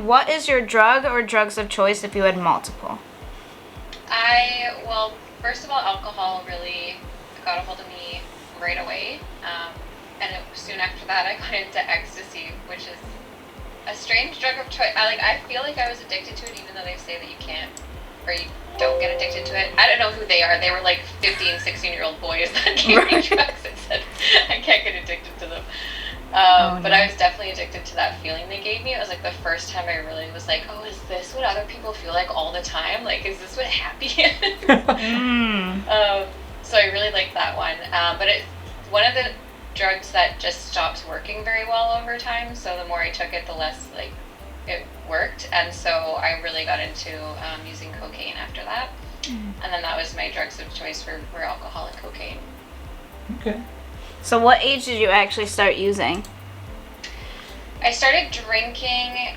What is your drug or drugs of choice if you had multiple? Well, first of all, alcohol really got a hold of me right away. And soon after that, I got into ecstasy, which is a strange drug of choice. I feel like I was addicted to it, even though they say that you can't, or you don't get addicted to it. I don't know who they are. They were like 15, 16-year-old boys that gave me drugs and said I can't get addicted to them. But I was definitely addicted to that feeling they gave me. It was like the first time I really was like, oh, is this what other people feel like all the time? Like, is this what happy is? So I really liked that one. But it's one of the drugs that just stops working very well over time. So the more I took it, the less like it worked. And so I really got into using cocaine after that. And then that was my drugs of choice were alcohol and cocaine. Okay. So what age did you actually start using? I started drinking.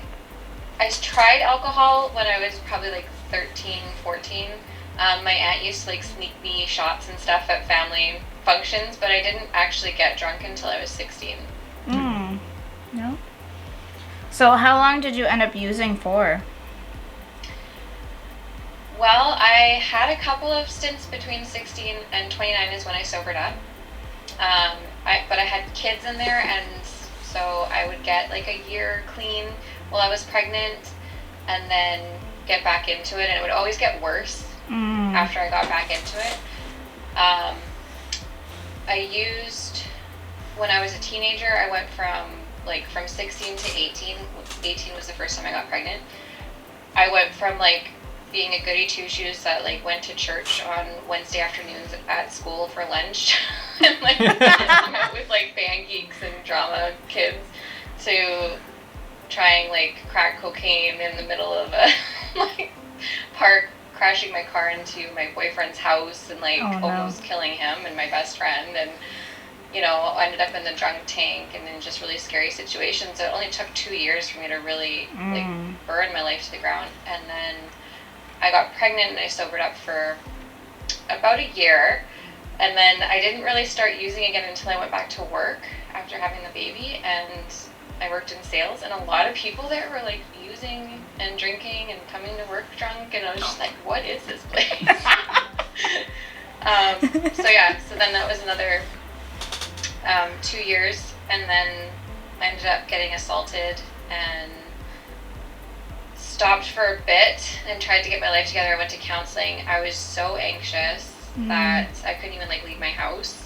I tried alcohol when I was probably like 13, 14. My aunt used to like sneak me shots and stuff at family functions, but I didn't actually get drunk until I was 16. No. So how long did you end up using for? Well, I had a couple of stints between 16 and 29 is when I sobered up. But I had kids in there, and so I would get like a year clean while I was pregnant, and then get back into it, and it would always get worse after I got back into it. I used, when I was a teenager, I went from 16 to 18. 18 was the first time I got pregnant. I went from like being a goody two-shoes that like went to church on Wednesday afternoons at school for lunch and like hung out with like band geeks and drama kids to trying like crack cocaine in the middle of a like park, crashing my car into my boyfriend's house and like almost killing him and my best friend, and ended up in the drunk tank and in just really scary situations. So it only took 2 years for me to really like burn my life to the ground. And then I got pregnant and I sobered up for about a year, and then I didn't really start using again until I went back to work after having the baby, and I worked in sales, and a lot of people there were like using and drinking and coming to work drunk, and I was just like, what is this place? So then that was another 2 years, and then I ended up getting assaulted and stopped for a bit and tried to get my life together. I went to counseling. I was so anxious that I couldn't even like leave my house.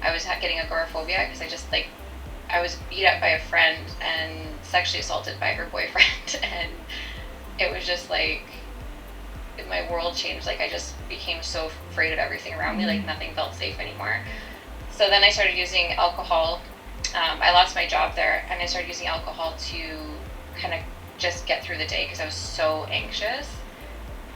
I was getting agoraphobia because I was beat up by a friend and sexually assaulted by her boyfriend, and it was just like my world changed. Like I just became so afraid of everything around me. Like nothing felt safe anymore. So then I started using alcohol. I lost my job there, and I started using alcohol to kind of just get through the day because I was so anxious.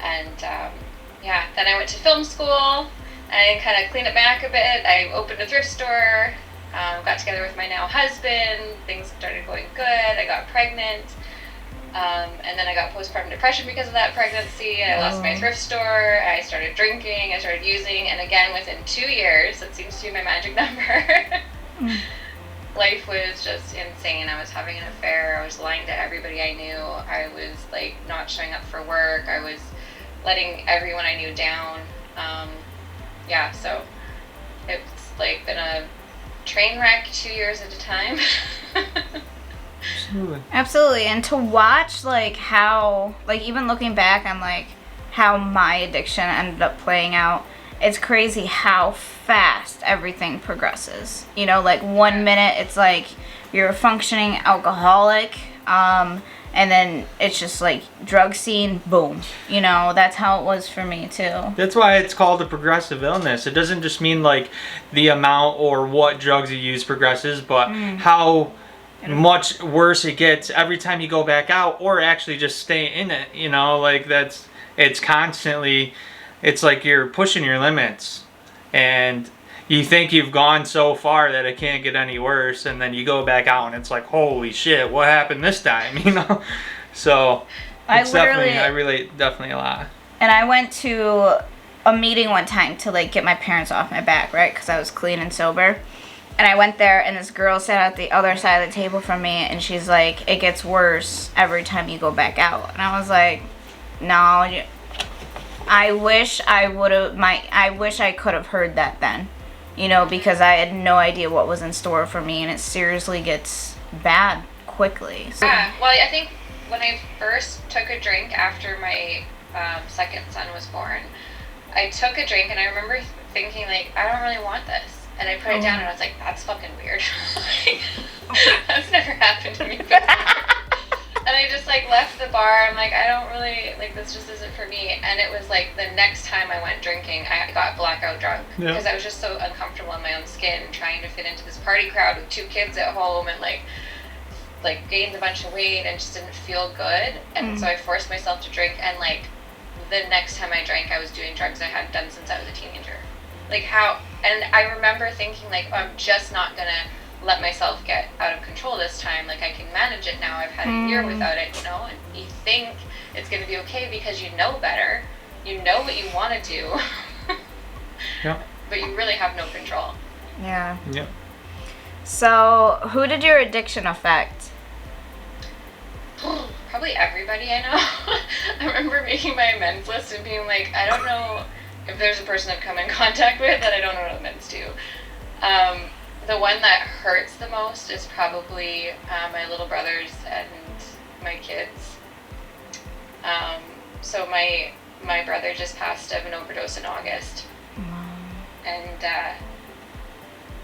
And then I went to film school and kind of cleaned it back a bit. I opened a thrift store, got together with my now husband. Things started going good. I got pregnant, and then I got postpartum depression because of that pregnancy. I lost my thrift store. I started drinking. I started using, and again within 2 years, that seems to be my magic number. Life was just insane. I was having an affair. I was lying to everybody I knew. I was like not showing up for work. I was letting everyone I knew down. So it's like been a train wreck 2 years at a time. Absolutely. And to watch like how, like even looking back on like how my addiction ended up playing out, it's crazy how fast everything progresses. Like 1 minute it's like you're a functioning alcoholic, and then it's just like drug scene, boom. That's how it was for me too. That's why it's called a progressive illness. It doesn't just mean like the amount or what drugs you use progresses, but how much worse it gets every time you go back out or actually just stay in it. Like it's constantly, it's like you're pushing your limits, and you think you've gone so far that it can't get any worse, and then you go back out and it's like, holy shit, what happened this time? So it's I relate definitely a lot. And I went to a meeting one time to like get my parents off my back, right? Because I was clean and sober. And I went there, and this girl sat at the other side of the table from me, and she's like, it gets worse every time you go back out. And I was like, no, I wish I could have heard that then, you know, because I had no idea what was in store for me, and it seriously gets bad quickly. So. Yeah, well, I think when I first took a drink after my second son was born, I took a drink, and I remember thinking, like, I don't really want this. And I put it down, and I was like, that's fucking weird. That's never happened to me before. And I just, like, left the bar. I'm like, I don't really, like, this just isn't for me. And it was, like, the next time I went drinking, I got blackout drunk. Because I was just so uncomfortable in my own skin, trying to fit into this party crowd with 2 kids at home, and, like gained a bunch of weight and just didn't feel good. And so I forced myself to drink. And, like, the next time I drank, I was doing drugs I hadn't done since I was a teenager. Like, how... And I remember thinking, like, oh, I'm just not going to let myself get out of control this time. Like, I can manage it now. I've had a year without it, you know? And you think it's going to be okay because you know better. You know what you want to do. Yeah. But you really have no control. Yeah. Yeah. So, who did your addiction affect? Probably everybody I know. I remember making my amends list and being like, I don't know if there's a person I've come in contact with that I don't know what amends to. The one that hurts the most is probably my little brothers and my kids. So my brother just passed of an overdose in August. And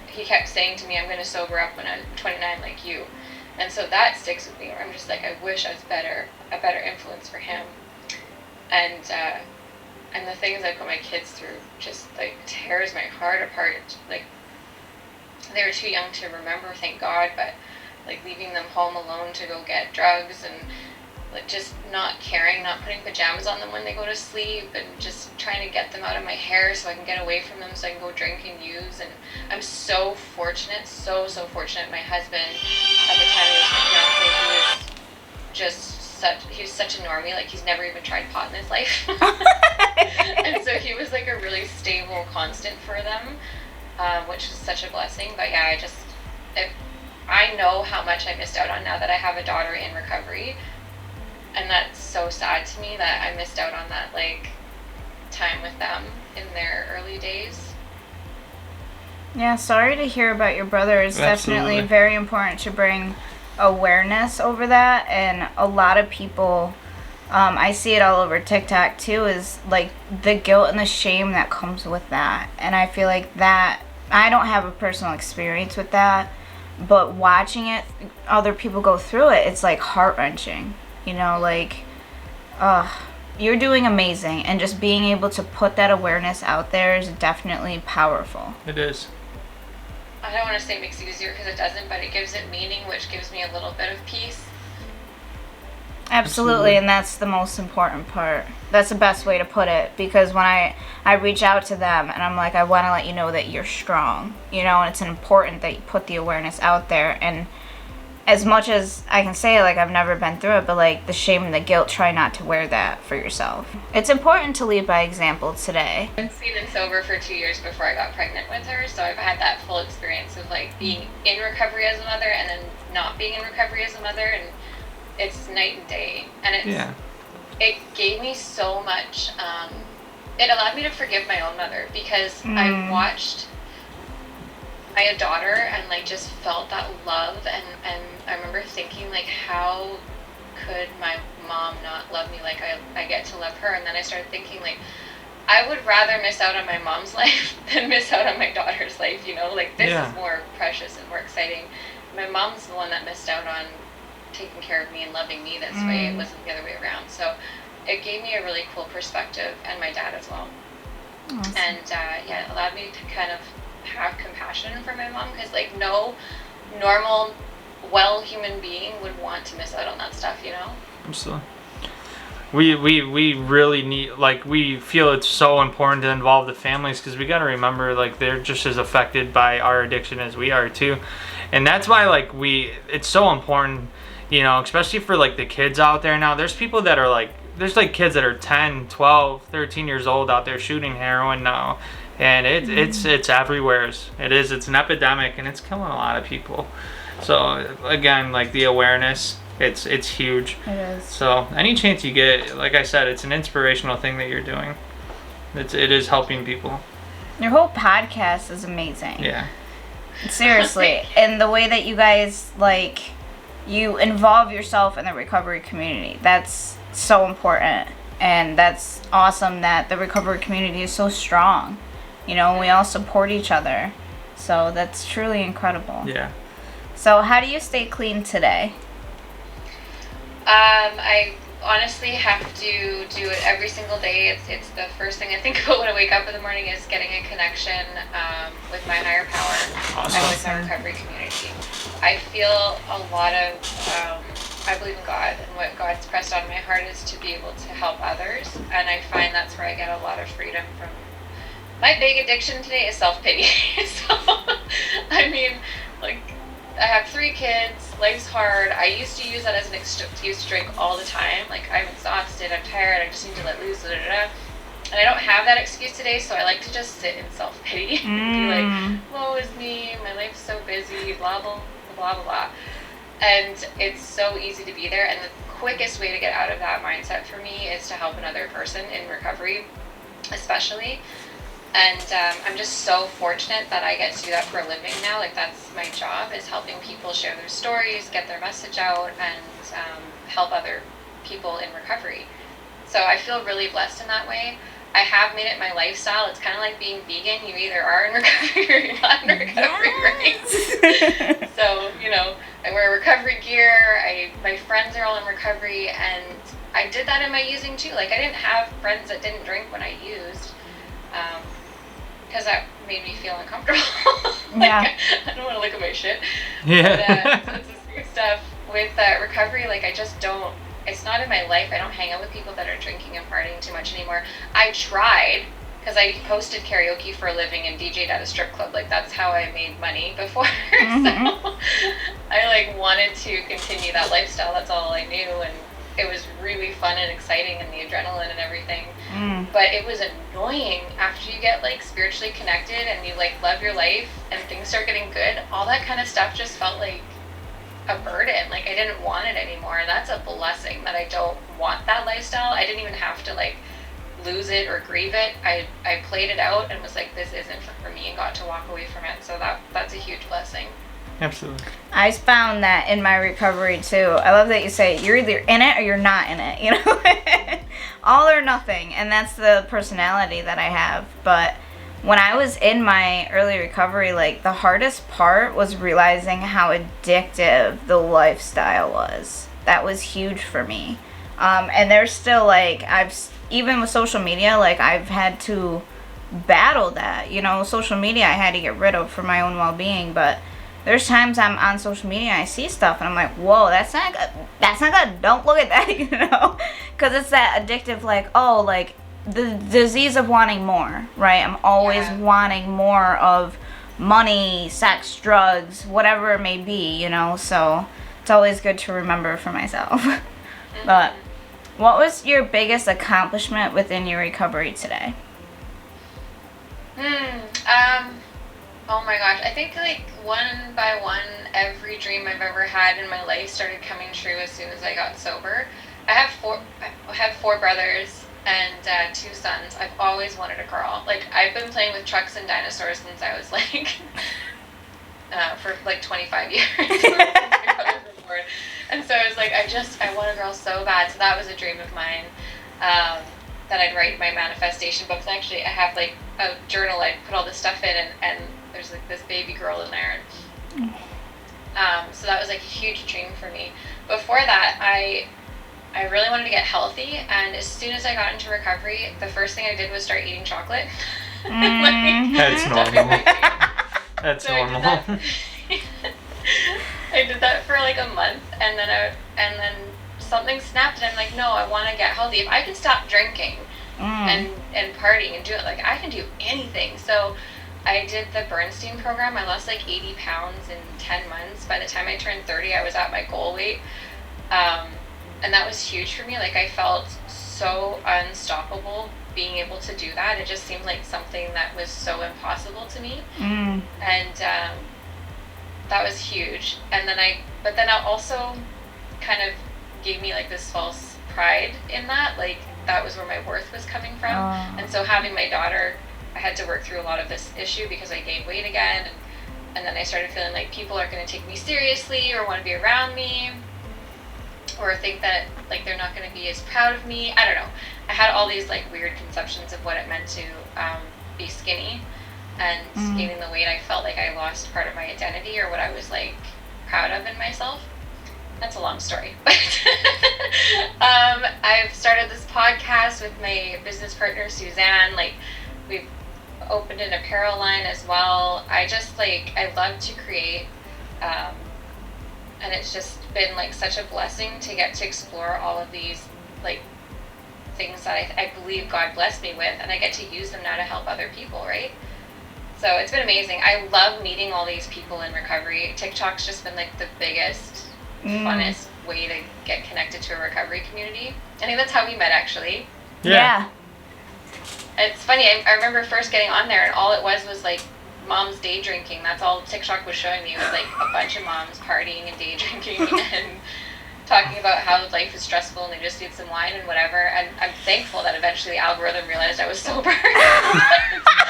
he kept saying to me, I'm going to sober up when I'm 29 like you. And so that sticks with me, where I'm just like, I wish I was a better influence for him. And the things I put my kids through just, like, tears my heart apart. Like, they were too young to remember, thank God, but, like, leaving them home alone to go get drugs, and, like, just not caring, not putting pajamas on them when they go to sleep, and just trying to get them out of my hair so I can get away from them so I can go drink and use. And I'm so fortunate, so fortunate. My husband, at the time he was my fiance, he was such a normie. Like, he's never even tried pot in his life. And so he was, like, a really stable constant for them, which was such a blessing. But yeah, I know how much I missed out on now that I have a daughter in recovery. And that's so sad to me that I missed out on that, like, time with them in their early days. Yeah, sorry to hear about your brother. It's definitely very important to bring awareness over that. And a lot of people, I see it all over TikTok too, is, like, the guilt and the shame that comes with that. And I feel like that, I don't have a personal experience with that, but watching it, other people go through it, it's, like, heart-wrenching. You know, like, you're doing amazing, and just being able to put that awareness out there is definitely powerful. It is. I don't want to say it makes it easier because it doesn't, but it gives it meaning, which gives me a little bit of peace. Absolutely, and that's the most important part. That's the best way to put it, because when I reach out to them and I'm like, I want to let you know that you're strong, you know, and it's important that you put the awareness out there. And as much as I can say, like, I've never been through it, but, like, the shame and the guilt, try not to wear that for yourself. It's important to lead by example today. I've been sober for 2 years before I got pregnant with her, so I've had that full experience of, like, being in recovery as a mother and then not being in recovery as a mother, and it's night and day. And it gave me so much, it allowed me to forgive my own mother, because I watched my daughter and, like, just felt that love, and I remember thinking, like, how could my mom not love me like I get to love her? And then I started thinking, like, I would rather miss out on my mom's life than miss out on my daughter's life, you know? Like, this is more precious and more exciting. My mom's the one that missed out on taking care of me and loving me this way. It wasn't the other way around. So it gave me a really cool perspective, and my dad as well. Awesome. And it allowed me to kind of have compassion for my mom, because, like, no normal, well human being would want to miss out on that stuff, you know? Absolutely. We really need, like, we feel it's so important to involve the families, because we got to remember, like, they're just as affected by our addiction as we are too. And that's why, like, it's so important, you know, especially for, like, the kids out there now. There's people that are, like, there's, like, kids that are 10, 12, 13 years old out there shooting heroin now. and it's everywhere. It's an epidemic, and it's killing a lot of people. So again, like the awareness, it's huge. It is. So any chance you get, like I said, it's an inspirational thing that you're doing. It is helping people. Your whole podcast is amazing. Yeah. Seriously, and the way that you guys like, you involve yourself in the recovery community, that's so important, and that's awesome that the recovery community is so strong. You know, we all support each other, so that's truly incredible. Yeah. So how do you stay clean today? I honestly have to do it every single day. It's the first thing I think about when I wake up in the morning, is getting a connection with my higher power Awesome. and with my recovery community. I feel a lot of, I believe in God, and what God's pressed on my heart is to be able to help others, and I find that's where I get a lot of freedom from. My big addiction today is self-pity. So, I mean, like, I have 3 kids, life's hard. I used to use that as an excuse to drink all the time. Like, I'm exhausted, I'm tired, I just need to let loose, da, da, da. And I don't have that excuse today, so I like to just sit in self-pity and be like, woe is me, my life's so busy, blah, blah, blah, blah, blah. And it's so easy to be there, and the quickest way to get out of that mindset for me is to help another person in recovery, especially. And I'm just so fortunate that I get to do that for a living now. Like, that's my job, is helping people share their stories, get their message out, and help other people in recovery. So I feel really blessed in that way. I have made it my lifestyle. It's kind of like being vegan. You either are in recovery or you're not in recovery, right? So, you know, I wear recovery gear. My friends are all in recovery, and I did that in my using too. Like, I didn't have friends that didn't drink when I used. Because that made me feel uncomfortable. Yeah. I don't want to look at my shit. Yeah. But, it's stuff with recovery. Like, I just don't. It's not in my life. I don't hang out with people that are drinking and partying too much anymore. I tried, because I hosted karaoke for a living and DJ'd at a strip club. Like, that's how I made money before. So I like wanted to continue that lifestyle. That's all I knew, and it was really fun and exciting, and the adrenaline and everything. But it was annoying after you get like spiritually connected and you like love your life and things start getting good. All that kind of stuff just felt like a burden. Like, I didn't want it anymore, and that's a blessing that I don't want that lifestyle. I didn't even have to like lose it or grieve it. I played it out and was like, this isn't for me, and got to walk away from it. So that's a huge blessing. Absolutely. I found that in my recovery too. I love that you say you're either in it or you're not in it, you know? All or nothing. And that's the personality that I have. But when I was in my early recovery, like, the hardest part was realizing how addictive the lifestyle was. That was huge for me. And there's still, like, even with social media, like, I've had to battle that. You know, social media I had to get rid of for my own well-being, but there's times I'm on social media and I see stuff and I'm like, whoa, that's not good. That's not good. Don't look at that, you know? Because it's that addictive, like, oh, like, the disease of wanting more, right? I'm always wanting more of money, sex, drugs, whatever it may be, you know? So it's always good to remember for myself. But what was your biggest accomplishment within your recovery today? Oh my gosh, I think like one by one, every dream I've ever had in my life started coming true as soon as I got sober. I have four brothers and 2 sons. I've always wanted a girl. Like, I've been playing with trucks and dinosaurs since I was like, for like 25 years. And so I was like, I want a girl so bad. So that was a dream of mine, that I'd write my manifestation books. Actually, I have like a journal I put all this stuff in, and there's like this baby girl in there. So that was like a huge dream for me. Before that, I really wanted to get healthy, and as soon as I got into recovery, the first thing I did was start eating chocolate. That's normal. That's so normal. I did that for like a month, and then something snapped, and I'm like, no, I want to get healthy. If I can stop drinking and partying and do it, like, I can do anything. So I did the Bernstein program. I lost like 80 pounds in 10 months. By the time I turned 30, I was at my goal weight. And that was huge for me. Like, I felt so unstoppable being able to do that. It just seemed like something that was so impossible to me. And that was huge. And then but then I also kind of gave me like this false pride in that, like that was where my worth was coming from. And so having my daughter, I had to work through a lot of this issue because I gained weight again, and then I started feeling like people aren't going to take me seriously or want to be around me, or think that like they're not going to be as proud of me. I don't know. I had all these like weird conceptions of what it meant to be skinny, and gaining the weight, I felt like I lost part of my identity or what I was like proud of in myself. That's a long story, but I've started this podcast with my business partner Suzanne. Like, we've opened an apparel line as well. I just like, I love to create, and it's just been like such a blessing to get to explore all of these like things that I believe God blessed me with, and I get to use them now to help other people, right? So it's been amazing. I love meeting all these people in recovery. TikTok's just been like the biggest, funnest way to get connected to a recovery community. I think that's how we met, actually. Yeah. It's funny, I remember first getting on there and all it was like moms day drinking. That's all TikTok was showing me. It was like a bunch of moms partying and day drinking and talking about how life is stressful and they just need some wine and whatever. And I'm thankful that eventually the algorithm realized I was sober.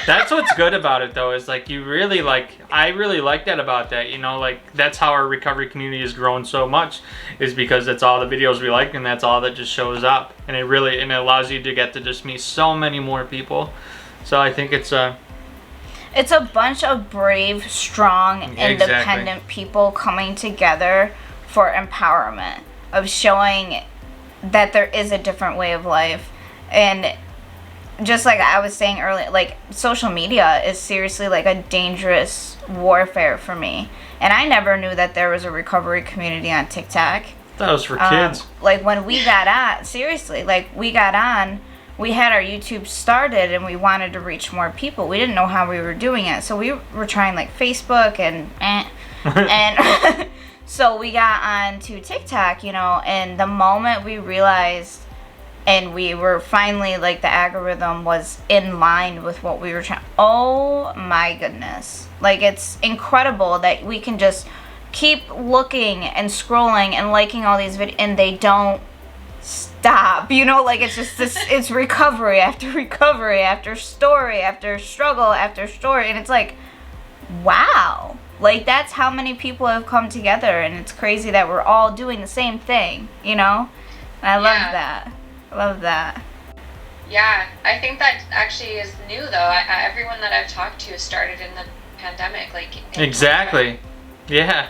That's what's good about it, though, is like you really like, I really like that about that, you know, like that's how our recovery community has grown so much, is because that's all the videos we like and that's all that just shows up, and it allows you to get to just meet so many more people. So I think it's a bunch of brave, strong, independent people coming together for empowerment, of showing that there is a different way of life. And just like I was saying earlier, like social media is seriously like a dangerous warfare for me. And I never knew that there was a recovery community on TikTok. That was for kids. Like when we got on, seriously, like we got on, we had our YouTube started and we wanted to reach more people. We didn't know how we were doing it. So we were trying like Facebook and so we got on to TikTok, you know, and the moment we realized, and we were finally, like, the algorithm was in line with what we were trying. Oh my goodness. Like, it's incredible that we can just keep looking and scrolling and liking all these videos, and they don't stop. You know, like, it's just this, it's recovery after story after struggle after story. And it's like, wow. Like, that's how many people have come together, and it's crazy that we're all doing the same thing, you know? And I love that. I love that. Yeah, I think that actually is new, though. Everyone that I've talked to started in the pandemic, like... Exactly. Yeah.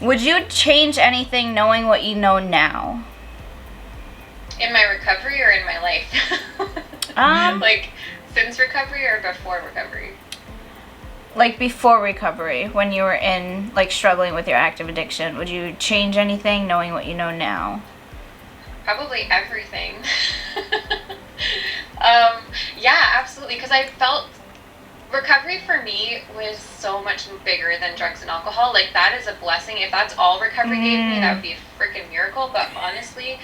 Would you change anything knowing what you know now? In my recovery or in my life? Like, since recovery or before recovery? Like before recovery, when you were in, like, struggling with your active addiction, would you change anything knowing what you know now? Probably everything. Yeah, absolutely. Because I felt recovery for me was so much bigger than drugs and alcohol. Like, that is a blessing. If that's all recovery gave me, that would be a freaking miracle. But honestly,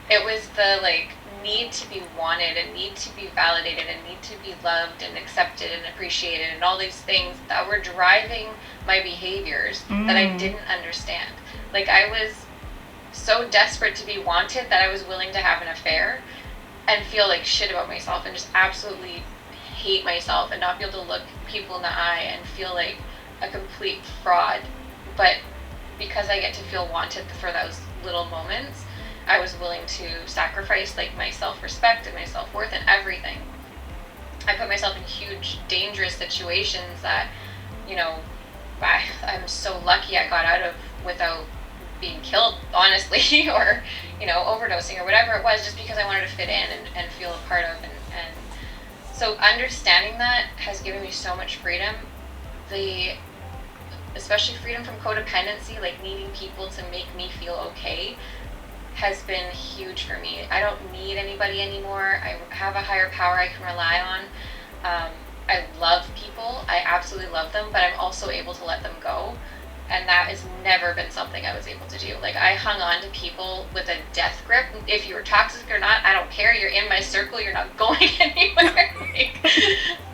it was the, like, need to be wanted and need to be validated and need to be loved and accepted and appreciated and all these things that were driving my behaviors that I didn't understand. Like, I was so desperate to be wanted that I was willing to have an affair and feel like shit about myself and just absolutely hate myself and not be able to look people in the eye and feel like a complete fraud. But because I get to feel wanted for those little moments, I was willing to sacrifice like my self-respect and my self-worth and everything. I put myself in huge, dangerous situations that, you know, I'm so lucky I got out of without being killed, honestly, or, you know, overdosing or whatever it was, just because I wanted to fit in and feel a part of. And so understanding that has given me so much freedom. Especially freedom from codependency, like needing people to make me feel okay, has been huge for me. I don't need anybody anymore. I have a higher power I can rely on. I love people. I absolutely love them, but I'm also able to let them go. And that has never been something I was able to do. Like, I hung on to people with a death grip if you were toxic or not, I don't care. You're in my circle. You're not going anywhere. Like,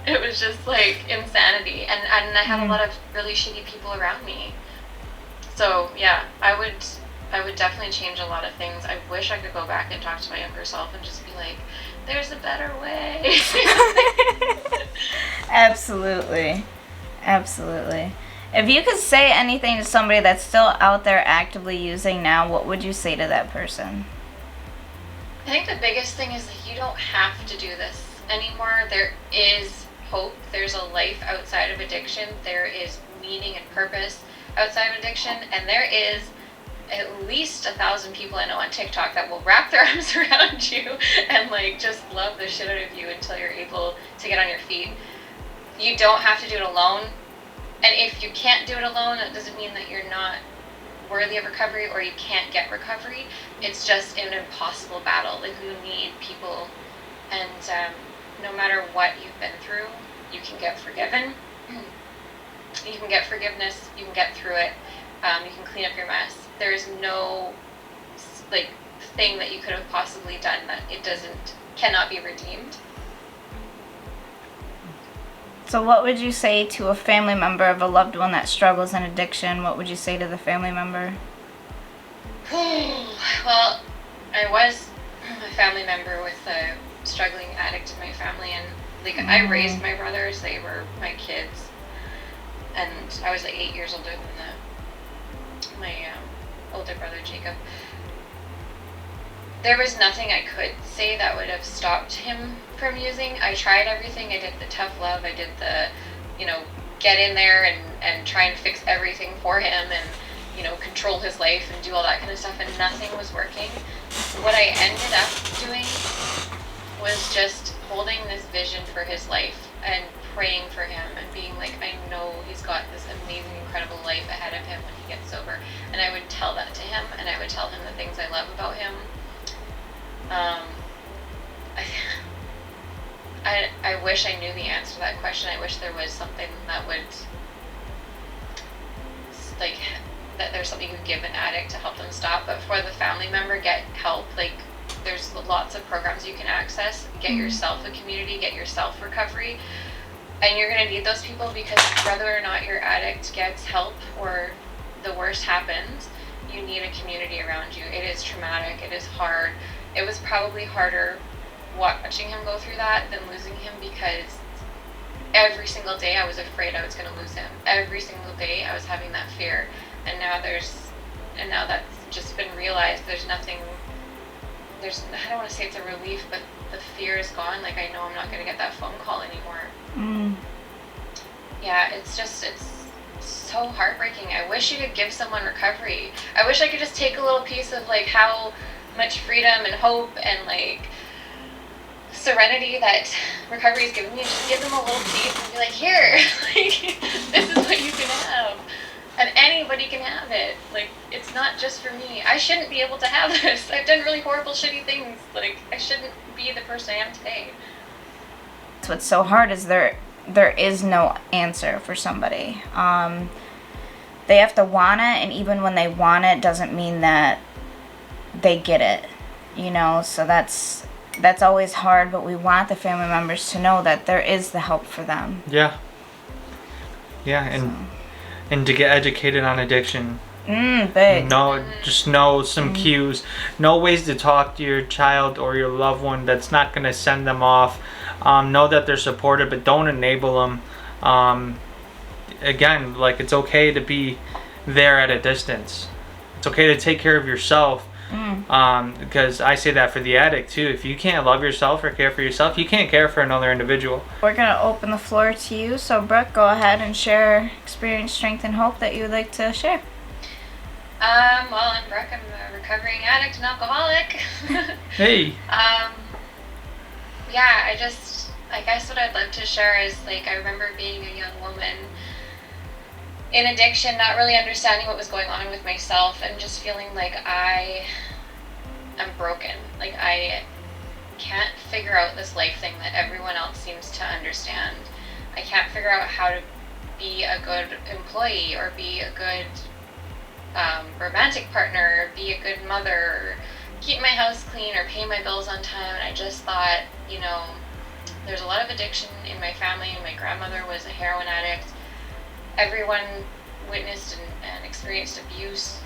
it was just like insanity. And I had a lot of really shitty people around me. So yeah, I would definitely change a lot of things. I wish I could go back and talk to my younger self and just be like, there's a better way. Absolutely. Absolutely. If you could say anything to somebody that's still out there actively using now, what would you say to that person? I think the biggest thing is that you don't have to do this anymore. There is hope. There's a life outside of addiction. There is meaning and purpose outside of addiction. And there is at least 1,000 people I know on TikTok that will wrap their arms around you and like just love the shit out of you until you're able to get on your feet. You don't have to do it alone. And if you can't do it alone, that doesn't mean that you're not worthy of recovery or you can't get recovery. It's just an impossible battle. Like, you need people. And no matter what you've been through, you can get forgiven. You can get forgiveness. You can get through it. You can clean up your mess. There's no like thing that you could have possibly done that cannot be redeemed. So what would you say to a family member of a loved one that struggles in addiction? What would you say to the family member? Well, I was a family member with a struggling addict in my family, and like I raised my brothers. They were my kids, and I was like 8 years older than my older brother Jacob. There was nothing I could say that would have stopped him from using. I tried everything. I did the tough love. I did the, get in there and try and fix everything for him and, control his life and do all that kind of stuff, and nothing was working. What I ended up doing was just holding this vision for his life and praying for him and being like, I know he's got this amazing, incredible life ahead of him when he gets sober. And I would tell that to him, and I would tell him the things I love about him. I wish I knew the answer to that question. I wish there was something that would, like, that there's something you could give an addict to help them stop. But for the family member, get help. Like, there's lots of programs you can access. Get yourself a community, get yourself recovery. And you're going to need those people, because whether or not your addict gets help or the worst happens, you need a community around you. It is traumatic. It is hard. It was probably harder watching him go through that than losing him, because every single day I was afraid I was going to lose him. Every single day I was having that fear. And now that's just been realized. I don't want to say it's a relief, but the fear is gone. Like, I know I'm not going to get that phone call anymore. Yeah, it's so heartbreaking. I wish you could give someone recovery. I wish I could just take a little piece of like how much freedom and hope and like serenity that recovery has given me, just give them a little piece and be like, here, like, this is what you can have. And anybody can have it. Like, it's not just for me. I shouldn't be able to have this. I've done really horrible, shitty things. Like, I shouldn't be the person I am today. What's so hard is there is no answer for somebody. They have to want it, and even when they want it, doesn't mean that they get it. So that's always hard, but we want the family members to know that there is the help for them. Yeah, and to get educated on addiction. Big. Just know some cues. Know ways to talk to your child or your loved one that's not going to send them off. Know that they're supported, but don't enable them. Again, like, it's okay to be there at a distance. It's okay to take care of yourself. Because I say that for the addict too. If you can't love yourself or care for yourself, you can't care for another individual. We're going to open the floor to you. So, Brooke, go ahead and share experience, strength, and hope that you would like to share. Well, I'm Brooke. I'm a recovering addict and alcoholic. Hey. Yeah, I guess what I'd love to share is, like, I remember being a young woman in addiction, not really understanding what was going on with myself, and just feeling like I am broken. Like, I can't figure out this life thing that everyone else seems to understand. I can't figure out how to be a good employee or be a good romantic partner, be a good mother, keep my house clean or pay my bills on time. And I just thought, you know, there's a lot of addiction in my family. My grandmother was a heroin addict. Everyone witnessed and experienced abuse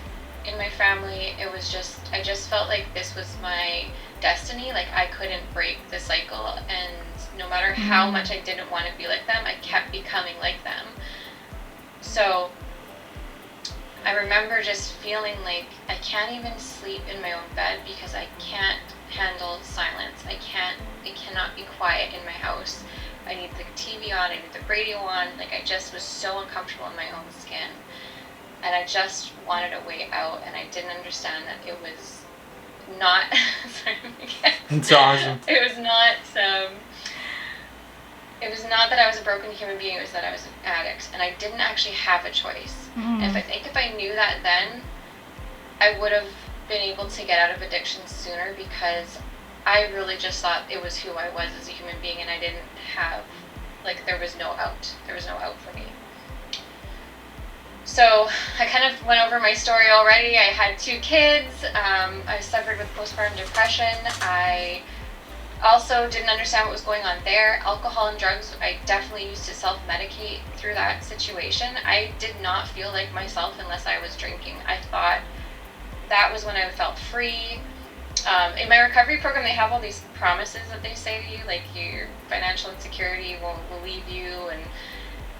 in my family. It was just, I just felt like this was my destiny. Like I couldn't break the cycle, and no matter how much I didn't want to be like them, I kept becoming like them. So I remember just feeling like I can't even sleep in my own bed because I can't handle silence. It cannot be quiet in my house. I need the TV on, I need the radio on. Like I just was so uncomfortable in my own skin. And I just wanted a way out, and I didn't understand that it was not, sorry, it's awesome. It was not that I was a broken human being, it was that I was an addict, and I didn't actually have a choice. And if I knew that then, I would have been able to get out of addiction sooner, because I really just thought it was who I was as a human being, and I didn't have, like, there was no out. There was no out for me. So I kind of went over my story already. I had 2 kids. I suffered with postpartum depression. I also didn't understand what was going on there. Alcohol and drugs, I definitely used to self-medicate through that situation. I did not feel like myself unless I was drinking. I thought that was when I felt free. In my recovery program, they have all these promises that they say to you, like your financial insecurity will leave you, and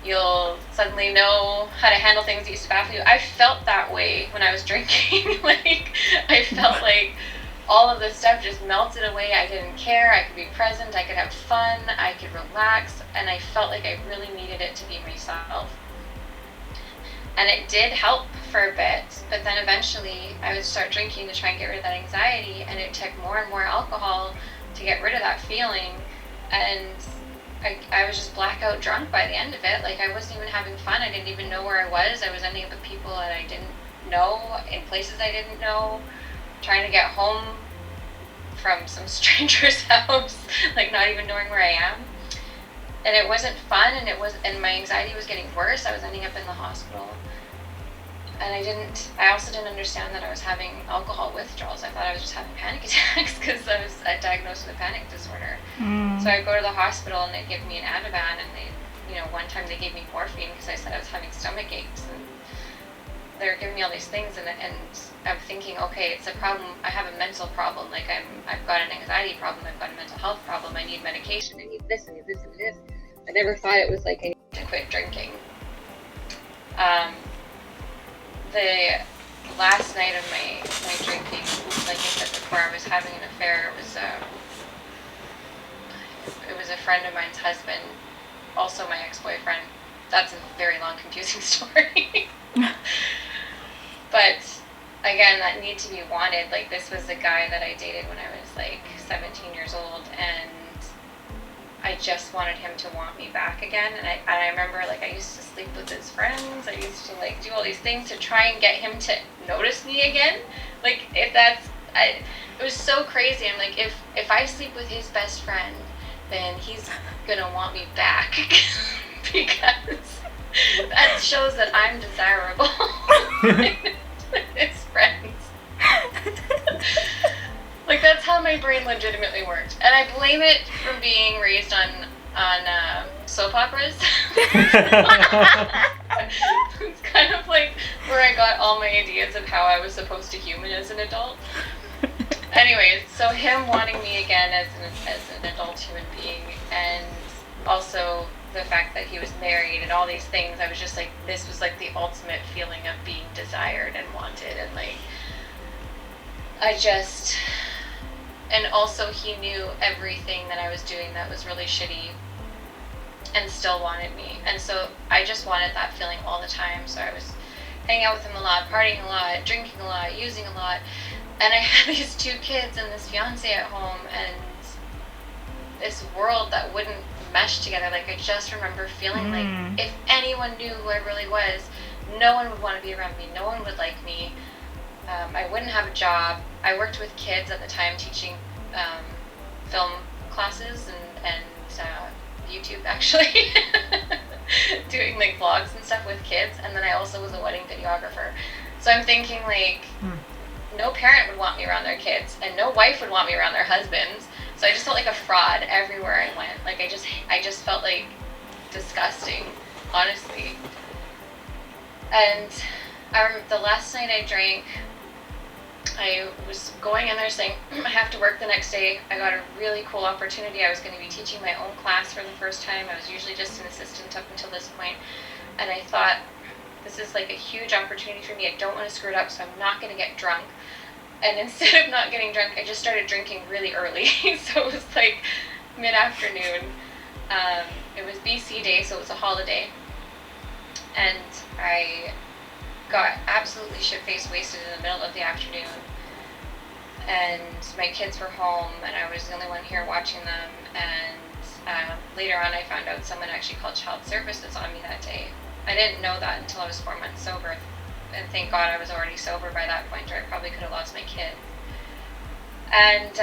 you'll suddenly know how to handle things that used to baffle you. I felt that way when I was drinking. Like, I felt like all of this stuff just melted away. I didn't care. I could be present. I could have fun. I could relax. And I felt like I really needed it to be myself. And it did help for a bit. But then eventually I would start drinking to try and get rid of that anxiety. And it took more and more alcohol to get rid of that feeling. And I was just blackout drunk by the end of it. Like, I wasn't even having fun. I didn't even know where I was. I was ending up with people that I didn't know, in places I didn't know, trying to get home from some stranger's house, like not even knowing where I am. And it wasn't fun, and my anxiety was getting worse. I was ending up in the hospital. And I also didn't understand that I was having alcohol withdrawals. I thought I was just having panic attacks because I was diagnosed with a panic disorder. So I'd go to the hospital and they'd give me an Ativan, and one time they gave me morphine because I said I was having stomach aches, and they were giving me all these things, and I'm thinking, okay, it's a problem. I have a mental problem. Like I've got an anxiety problem. I've got a mental health problem. I need medication. I need this. I need this. I need this. I never thought it was like I need to quit drinking. The last night of my drinking, like I said before, I was having an affair. It was a friend of mine's husband, also my ex-boyfriend. That's a very long, confusing story. But again, that need to be wanted. Like, this was the guy that I dated when I was like 17 years old, and I just wanted him to want me back again. And I remember, like, I used to sleep with his friends. I used to, like, do all these things to try and get him to notice me again. Like, it was so crazy. I'm like, if I sleep with his best friend, then he's gonna want me back because that shows that I'm desirable to his friends. Like, that's how my brain legitimately worked. And I blame it from being raised on soap operas. It's kind of like where I got all my ideas of how I was supposed to human as an adult. Anyways, so him wanting me again as an adult human being, and also the fact that he was married and all these things, I was just like, this was like the ultimate feeling of being desired and wanted, and like, and also he knew everything that I was doing that was really shitty and still wanted me. And so I just wanted that feeling all the time. So I was hanging out with him a lot, partying a lot, drinking a lot, using a lot. And I had these 2 kids and this fiance at home, and this world that wouldn't mesh together. Like, I just remember feeling like if anyone knew who I really was, no one would want to be around me. No one would like me. I wouldn't have a job. I worked with kids at the time, teaching film classes and YouTube, actually, doing like vlogs and stuff with kids. And then I also was a wedding videographer. So I'm thinking, like, no parent would want me around their kids, and no wife would want me around their husbands. So I just felt like a fraud everywhere I went. Like I just felt like disgusting, honestly. And the last night I drank, I was going in there saying, I have to work the next day. I got a really cool opportunity. I was going to be teaching my own class for the first time. I was usually just an assistant up until this point. And I thought, this is like a huge opportunity for me. I don't want to screw it up, so I'm not going to get drunk. And instead of not getting drunk, I just started drinking really early. So it was like mid-afternoon. It was BC Day, so it was a holiday. And I got absolutely shit-faced wasted in the middle of the afternoon. And my kids were home, and I was the only one here watching them. And later on, I found out someone actually called child services on me that day. I didn't know that until I was 4 months sober. And thank God I was already sober by that point, or I probably could have lost my kid. And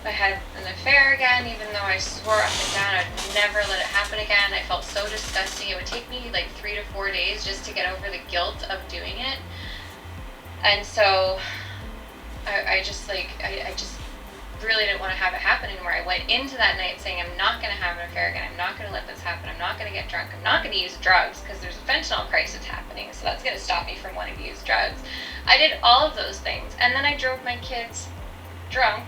I had an affair again, even though I swore up and down I'd never let it happen again. I felt so disgusting. It would take me like 3 to 4 days just to get over the guilt of doing it. And so I just really didn't want to have it happen anymore. I went into that night saying, I'm not going to have an affair again. I'm not going to let this happen. I'm not going to get drunk. I'm not going to use drugs because there's a fentanyl crisis happening. So that's going to stop me from wanting to use drugs. I did all of those things. And then I drove my kids drunk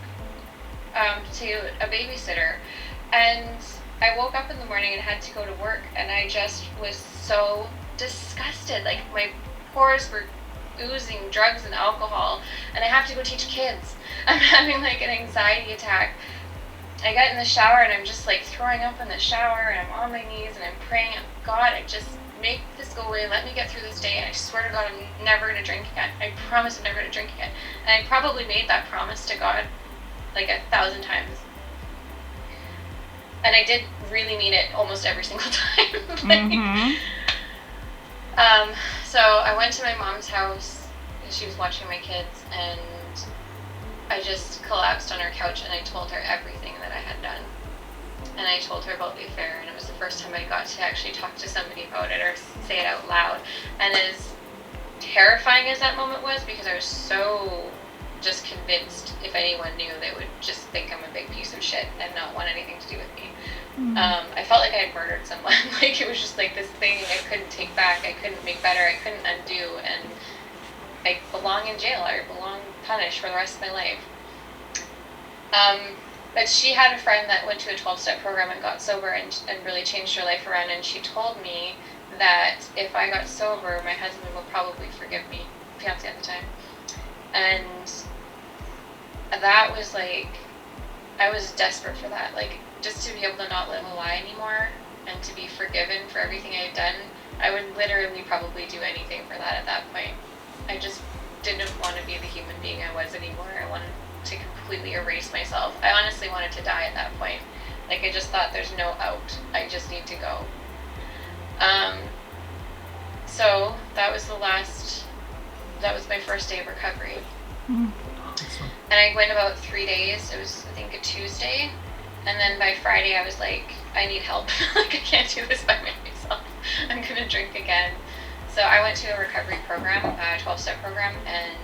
to a babysitter. And I woke up in the morning and had to go to work. And I just was so disgusted. Like my pores were oozing drugs and alcohol, and I have to go teach kids. I'm having like an anxiety attack. I get in the shower and I'm just like throwing up in the shower, and I'm on my knees and I'm praying, God, I just make this go away, let me get through this day, and I swear to God I'm never going to drink again. I promise I'm never going to drink again. And I probably made that promise to God like 1,000 times. And I did really mean it almost every single time. So I went to my mom's house, and she was watching my kids, and I just collapsed on her couch and I told her everything that I had done. And I told her about the affair, and it was the first time I got to actually talk to somebody about it or say it out loud. And as terrifying as that moment was, because I was so just convinced if anyone knew, they would just think I'm a big piece of shit and not want anything to do with me. I felt like I had murdered someone. Like it was just like this thing I couldn't take back, I couldn't make better, I couldn't undo, and I belong in jail, I belong punished for the rest of my life. But she had a friend that went to a 12-step program and got sober and really changed her life around, and she told me that if I got sober, my husband would probably forgive me, fiance at the time. And that was like, I was desperate for that, like just to be able to not live a lie anymore and to be forgiven for everything I had done. I would literally probably do anything for that at that point. I just didn't want to be the human being I was anymore. I wanted to completely erase myself. I honestly wanted to die at that point. Like I just thought there's no out. I just need to go. So that was my first day of recovery. And I went about 3 days. It was, I think, a Tuesday. And then by Friday I was like, I need help. Like I can't do this by myself. I'm going to drink again. So I went to a recovery program, a 12-step program, and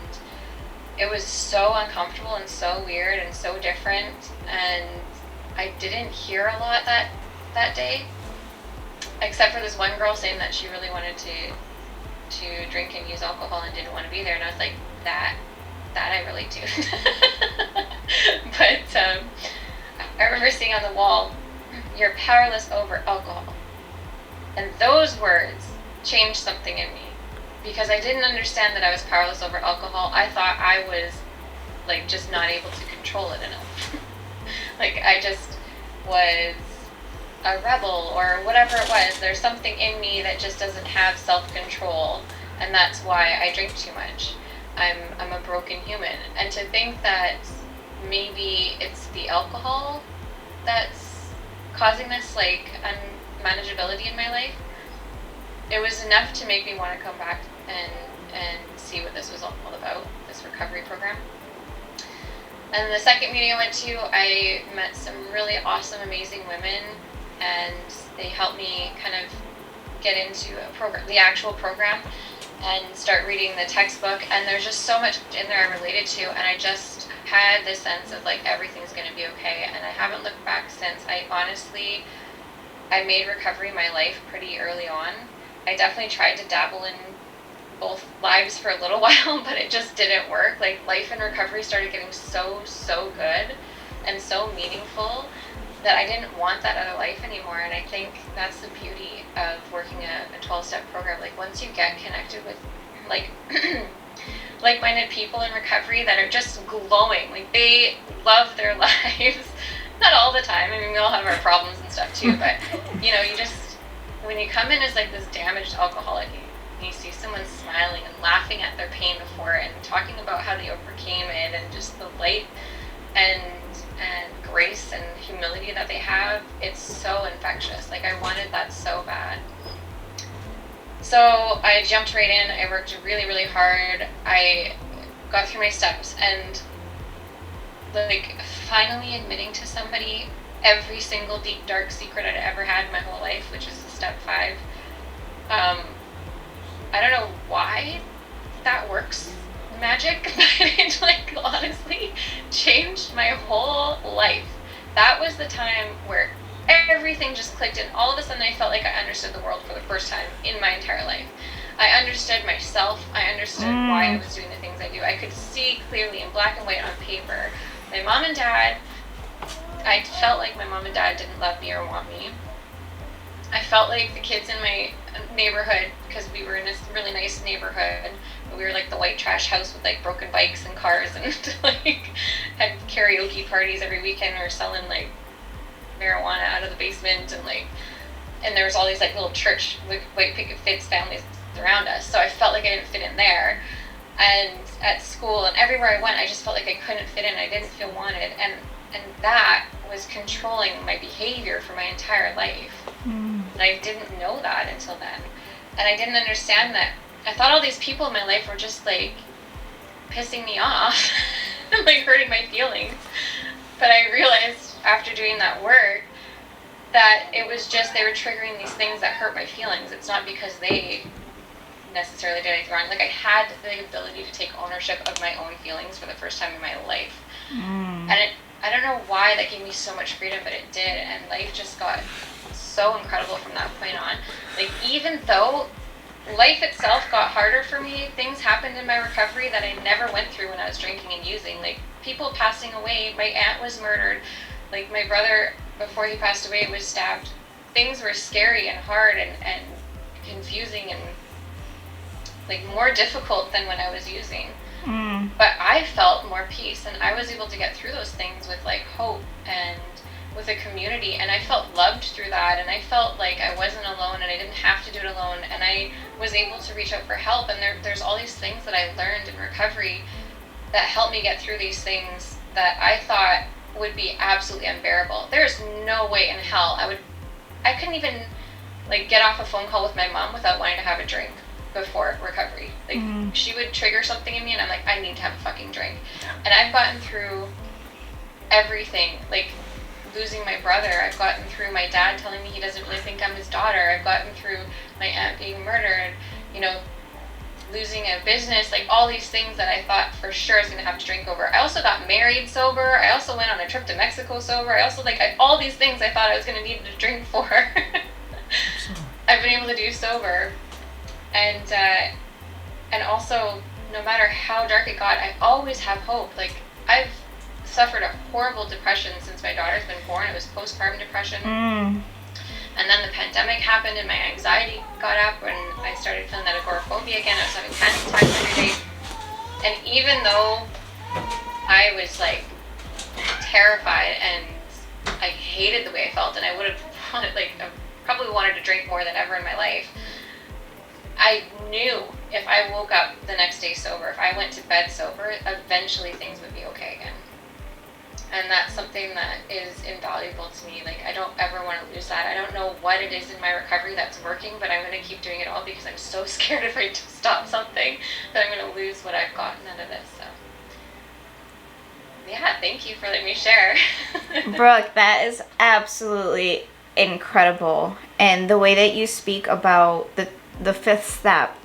it was so uncomfortable and so weird and so different. And I didn't hear a lot that day, except for this one girl saying that she really wanted to drink and use alcohol and didn't want to be there. And I was like, that I really do. But I remember seeing on the wall, "You're powerless over alcohol." And those words changed something in me, because I didn't understand that I was powerless over alcohol. I thought I was like just not able to control it enough. Like I just was a rebel or whatever it was. There's something in me that just doesn't have self-control, and that's why I drink too much. I'm a broken human. And to think that maybe it's the alcohol that's causing this like unmanageability in my life, it was enough to make me want to come back and see what this was all about, this recovery program. And the second meeting I went to, I met some really awesome, amazing women, and they helped me kind of get into the actual program. and start reading the textbook, and there's just so much in there I related to, and I just had this sense of like everything's going to be okay, and I haven't looked back since. I made recovery my life pretty early on. I definitely tried to dabble in both lives for a little while, but it just didn't work. Like, life in recovery started getting so good and so meaningful that I didn't want that other life anymore. And I think that's the beauty of working a 12-step program. Like, once you get connected with like like-minded people in recovery that are just glowing, like they love their lives. Not all the time. I mean, we all have our problems and stuff too, but you know, you just, when you come in as like this damaged alcoholic, you see someone smiling and laughing at their pain before and talking about how they overcame it, and just the light and grace and humility that they have, it's so infectious. Like, I wanted that so bad. So I jumped right in. I worked really hard. I got through my steps, and like finally admitting to somebody every single deep dark secret I'd ever had in my whole life, which is the step 5. I don't know why that works magic, but it like honestly changed my whole life. That was the time where everything just clicked, and all of a sudden I felt like I understood the world for the first time in my entire life. I understood myself. I understood why I was doing the things I do. I could see clearly in black and white on paper. My mom and dad, I felt like my mom and dad didn't love me or want me. I felt like the kids in my neighborhood, because we were in this really nice neighborhood, we were like the white trash house with like broken bikes and cars, and like had karaoke parties every weekend. We were selling like marijuana out of the basement, and there was all these like little church white picket fence families around us. So I felt like I didn't fit in there. And at school and everywhere I went, I just felt like I couldn't fit in. I didn't feel wanted, and that was controlling my behavior for my entire life. And I didn't know that until then, and I didn't understand that. I thought all these people in my life were just like pissing me off and like hurting my feelings. But I realized after doing that work that it was just they were triggering these things that hurt my feelings. It's not because they necessarily did anything wrong. Like, I had the ability to take ownership of my own feelings for the first time in my life. And I don't know why that gave me so much freedom, but it did, and life just got so incredible from that point on. Like, even though life itself got harder for me, things happened in my recovery that I never went through when I was drinking and using. Like, people passing away, my aunt was murdered, like my brother, before he passed away, was stabbed. Things were scary and hard and confusing and like more difficult than when I was using. But I felt more peace, and I was able to get through those things with like hope and with a community, and I felt loved through that, and I felt like I wasn't alone, and I didn't have to do it alone, and I was able to reach out for help. And there's all these things that I learned in recovery that helped me get through these things that I thought would be absolutely unbearable. There's no way in hell I couldn't even like get off a phone call with my mom without wanting to have a drink before recovery. Like, she would trigger something in me, and I'm like, I need to have a fucking drink. And I've gotten through everything, like losing my brother. I've gotten through my dad telling me he doesn't really think I'm his daughter. I've gotten through my aunt being murdered, you know, losing a business, like all these things that I thought for sure I was going to have to drink over. I also got married sober. I also went on a trip to Mexico sober. I also all these things I thought I was going to need to drink for. I've been able to do sober. And also, no matter how dark it got, I always have hope. Like, I've suffered a horrible depression since my daughter's been born. It was postpartum depression. And then the pandemic happened, and my anxiety got up when I started feeling that agoraphobia again. I was having panic attacks every day. And even though I was like terrified and I hated the way I felt, and I would have probably wanted to drink more than ever in my life, I knew if I woke up the next day sober, if I went to bed sober, eventually things would be okay again. And that's something that is invaluable to me. Like, I don't ever want to lose that. I don't know what it is in my recovery that's working, but I'm going to keep doing it all because I'm so scared if I stop something that I'm going to lose what I've gotten out of this. So, yeah, thank you for letting me share. Brooke, that is absolutely incredible. And the way that you speak about the 5th step,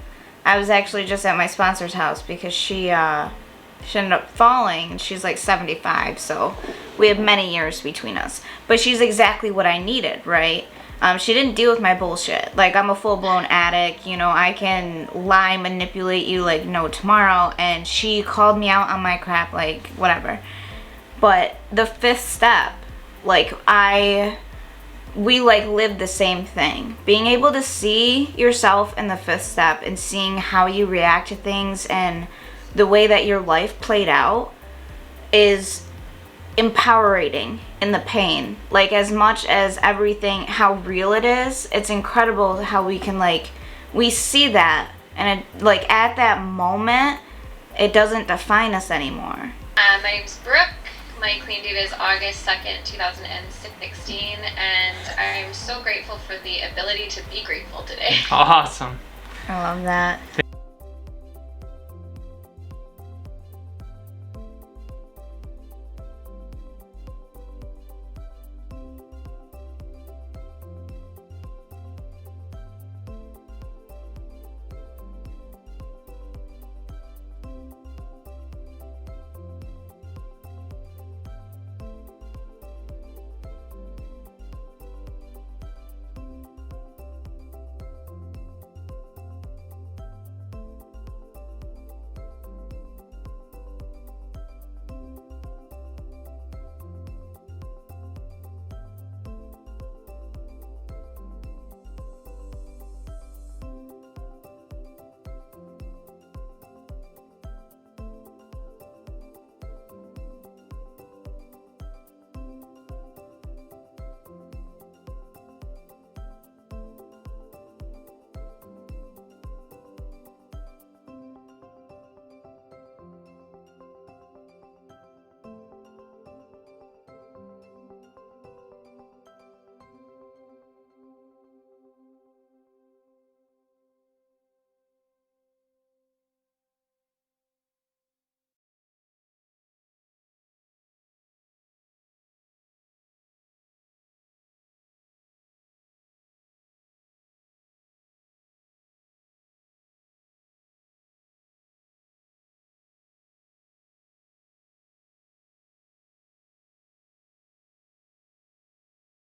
I was actually just at my sponsor's house because she ended up falling. She's like 75, so we have many years between us. But she's exactly what I needed, right? She didn't deal with my bullshit. Like, I'm a full-blown addict, you know, I can lie, manipulate you like no tomorrow, and she called me out on my crap, like, whatever. But the fifth step, like, we like lived the same thing. Being able to see yourself in the fifth step and seeing how you react to things and the way that your life played out is empowering in the pain. Like, as much as everything, how real it is, it's incredible how we can, like, we see that, and it, like, at that moment, it doesn't define us anymore. My name's Brooke. My clean date is August 2nd, 2016, and I'm so grateful for the ability to be grateful today. Awesome. I love that.